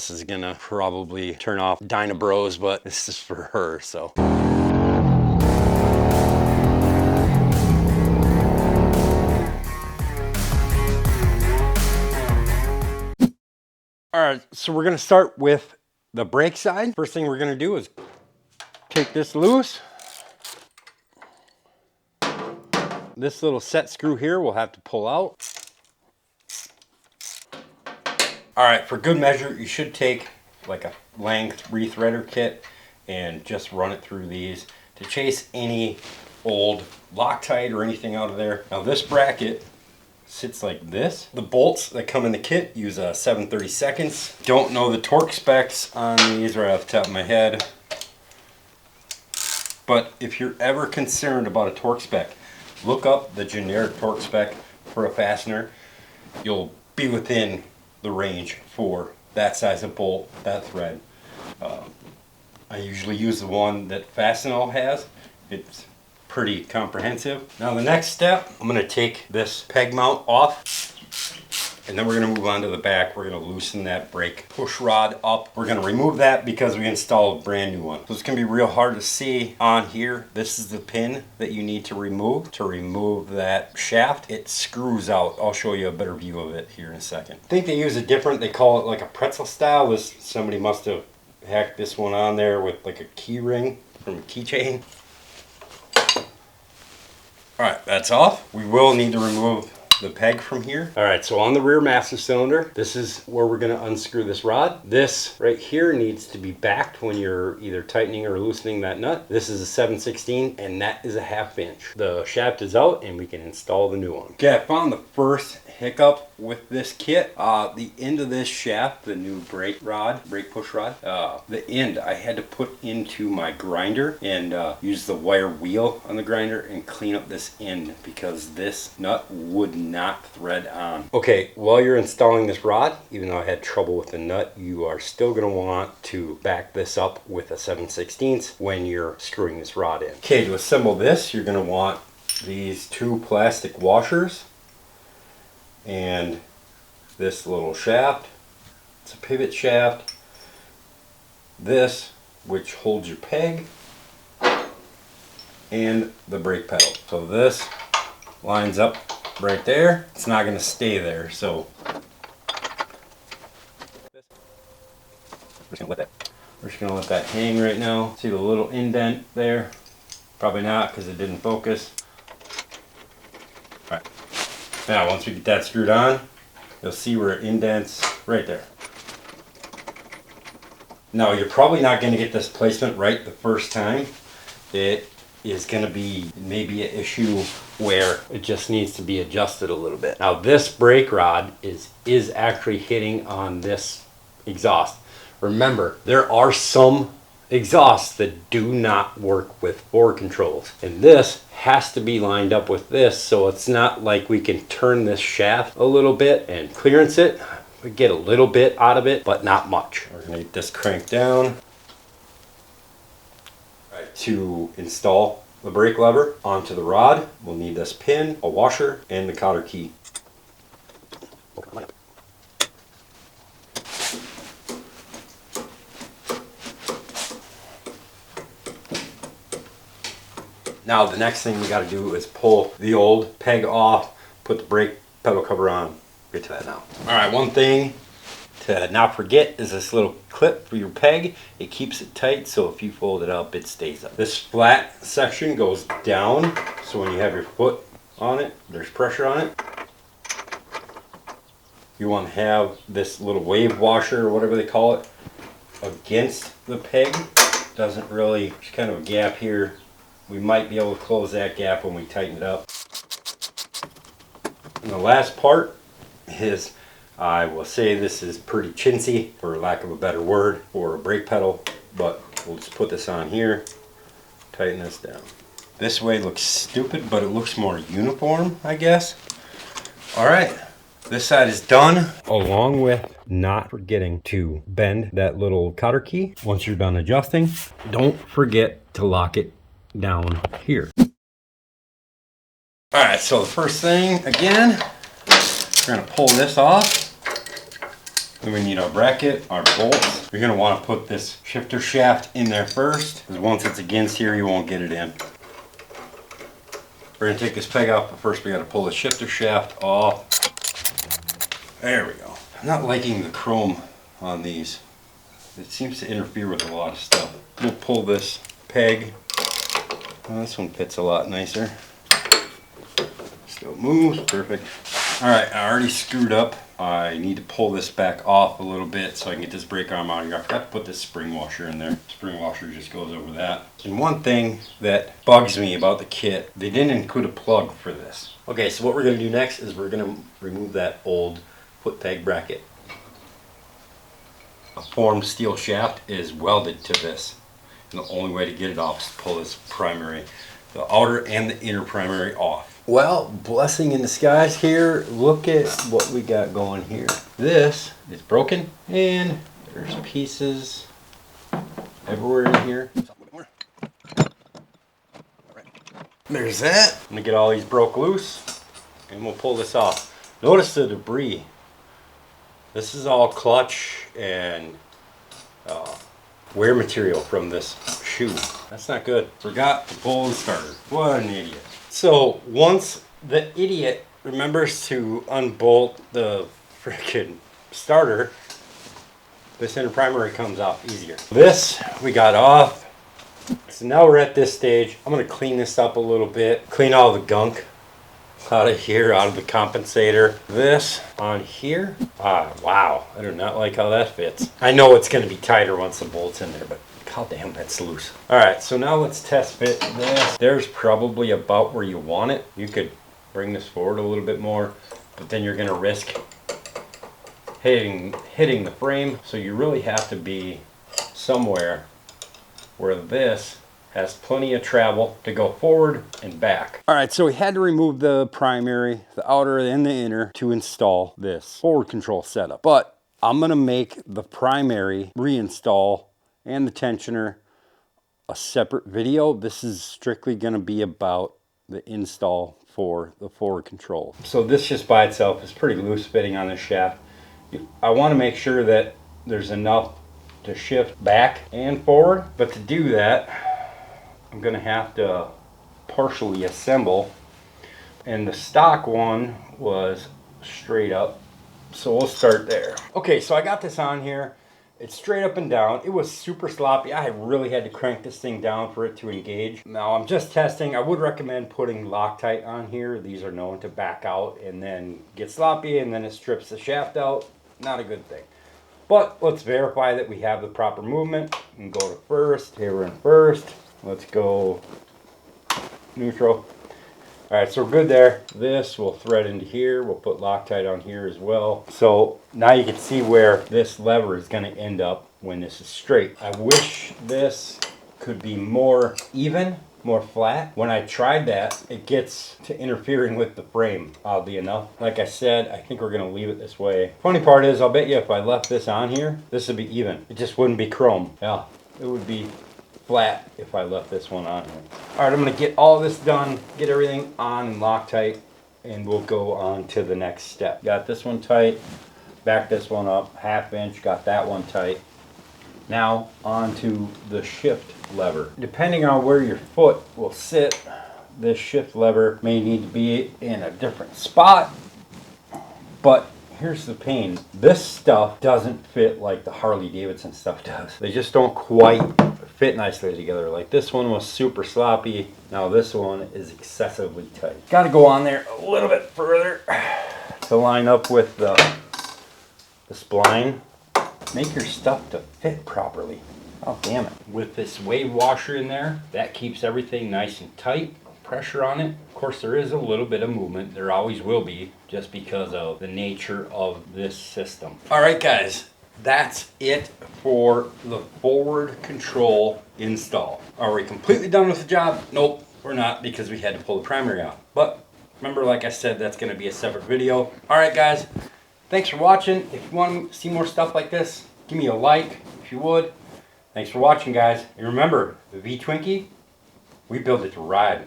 This is gonna probably turn off Dyna Bros, but this is for her, so. All right, so we're gonna start with the brake side. First thing we're gonna do is take this loose. This little set screw here we'll have to pull out. All right, for good measure, you should take like a length rethreader kit and just run it through these to chase any old Loctite or anything out of there. Now this bracket sits like this. The bolts that come in the kit use a 7/32. Don't know the torque specs on these right off the top of my head. But if you're ever concerned about a torque spec, look up the generic torque spec for a fastener. You'll be within the range for that size of bolt, that thread. I usually use the one that Fastenal has. It's pretty comprehensive. Now the next step, I'm going to take this peg mount off, and then we're going to move on to the back. We're going to loosen that brake push rod up. We're going to remove that because we installed a brand new one. So it's going to be real hard to see on here. This is the pin that you need to remove that shaft. It screws out. I'll show you a better view of it here in a second. I think they use it different. They call it like a pretzel style. Somebody must have hacked this one on there with like a key ring from a keychain. All right, that's off. We will need to remove the peg from here. All right, so on the rear master cylinder, this is where we're gonna unscrew this rod. This right here needs to be backed when you're either tightening or loosening that nut. This is a 7/16 and that is a 1/2 inch. The shaft is out and we can install the new one. Okay, I found the first hiccup with this kit. The end of this shaft, the new brake push rod, the end I had to put into my grinder and use the wire wheel on the grinder and clean up this end because this nut would not thread on. Okay, while you're installing this rod, even though I had trouble with the nut, you are still going to want to back this up with a 7/16 when you're screwing this rod in. Okay, to assemble this, you're going to want these 2 plastic washers and this little shaft. It's a pivot shaft. This, which holds your peg, and the brake pedal. So this lines up right there. It's not going to stay there, so we're just going to let that hang right now. See the little indent there? Probably not because it didn't focus. All right. Now once we get that screwed on, you'll see where it indents right there. Now you're probably not going to get this placement right the first time. It is going to be maybe an issue where it just needs to be adjusted a little bit. Now this brake rod is actually hitting on this exhaust. Remember, there are some exhausts that do not work with forward controls, and this has to be lined up with this, so it's not like we can turn this shaft a little bit and clearance it. We get a little bit out of it, but not much. We're going to get this cranked down. To install the brake lever onto the rod, we'll need this pin, a washer, and the cotter key. Now the next thing we got to do is pull the old peg off, put the brake pedal cover on. Get to that now. All right, one thing to not forget is this little clip for your peg. It keeps it tight, so if you fold it up, it stays up. This flat section goes down, so when you have your foot on it, there's pressure on it. You want to have this little wave washer, or whatever they call it, against the peg. Doesn't really, there's kind of a gap here. We might be able to close that gap when we tighten it up. And the last part is, I will say this is pretty chintzy, for lack of a better word, for a brake pedal, but we'll just put this on here, tighten this down. This way looks stupid, but it looks more uniform, I guess. All right, this side is done, along with not forgetting to bend that little cotter key. Once you're done adjusting, don't forget to lock it down here. All right, so the first thing, again, we're gonna pull this off. Then we need our bracket, our bolts. You're gonna wanna put this shifter shaft in there first, because once it's against here, you won't get it in. We're gonna take this peg off, but first we gotta pull the shifter shaft off. There we go. I'm not liking the chrome on these. It seems to interfere with a lot of stuff. We'll pull this peg. Oh, this one fits a lot nicer. Still moves, perfect. All right, I already screwed up. I need to pull this back off a little bit so I can get this brake arm out of here. I forgot to put this spring washer in there. Spring washer just goes over that. And one thing that bugs me about the kit, they didn't include a plug for this. Okay, so what we're gonna do next is we're gonna remove that old foot peg bracket. A formed steel shaft is welded to this. And the only way to get it off is to pull this primary, the outer and the inner primary off. Well, blessing in disguise here. Look at what we got going here. This is broken and there's pieces everywhere in here. There's that. I'm gonna get all these broke loose and we'll pull this off. Notice the debris. This is all clutch and wear material from this shoe. That's not good. Forgot to pull the starter. What an idiot. So once the idiot remembers to unbolt the freaking starter, this inner primary comes off easier. This we got off. So now we're at this stage. I'm gonna clean this up a little bit, clean all the gunk out of here, out of the compensator. This on here. Wow, I do not like how that fits. I know it's gonna be tighter once the bolt's in there, but god damn, that's loose. All right, so now let's test fit this. There's probably about where you want it. You could bring this forward a little bit more, but then you're gonna risk hitting the frame. So you really have to be somewhere where this has plenty of travel to go forward and back. All right, so we had to remove the primary, the outer and the inner to install this forward control setup. But I'm gonna make the primary reinstall and the tensioner a separate video. This is strictly gonna be about the install for the forward control. So this just by itself is pretty loose fitting on this shaft. I wanna make sure that there's enough to shift back and forward, but to do that, I'm gonna have to partially assemble, and the stock one was straight up, so we'll start there. Okay, so I got this on here. It's straight up and down. It was super sloppy. I really had to crank this thing down for it to engage. Now I'm just testing. I would recommend putting Loctite on here. These are known to back out and then get sloppy, and then it strips the shaft out. Not a good thing. But let's verify that we have the proper movement and go to first. Here we're in first. Let's go neutral. All right, so we're good there. This will thread into here. We'll put Loctite on here as well. So now you can see where this lever is going to end up when this is straight. I wish this could be more even, more flat. When I tried that, it gets to interfering with the frame, oddly enough. Like I said, I think we're going to leave it this way. Funny part is, I'll bet you if I left this on here, this would be even. It just wouldn't be chrome. Yeah, it would be flat if I left this one on here. All right, I'm gonna get all this done, get everything on and Loctite, and we'll go on to the next step. Got this one tight, back this one up, 1/2 inch, got that one tight. Now onto the shift lever. Depending on where your foot will sit, this shift lever may need to be in a different spot, but here's the pain. This stuff doesn't fit like the Harley Davidson stuff does. They just don't quite fit nicely together. Like this one was super sloppy. Now this one is excessively tight. Got to go on there a little bit further to line up with the spline. Make your stuff to fit properly. Oh, damn it. With this wave washer in there, that keeps everything nice and tight. Pressure on it. Of course, there is a little bit of movement. There always will be, just because of the nature of this system. All right, guys, that's it for the forward control install. Are we completely done with the job? Nope, we're not, because we had to pull the primary out. But remember, like I said, that's going to be a separate video. All right, guys, thanks for watching. If you want to see more stuff like this, give me a like if you would. Thanks for watching, guys. And remember, the V-Twinkie, we built it to ride.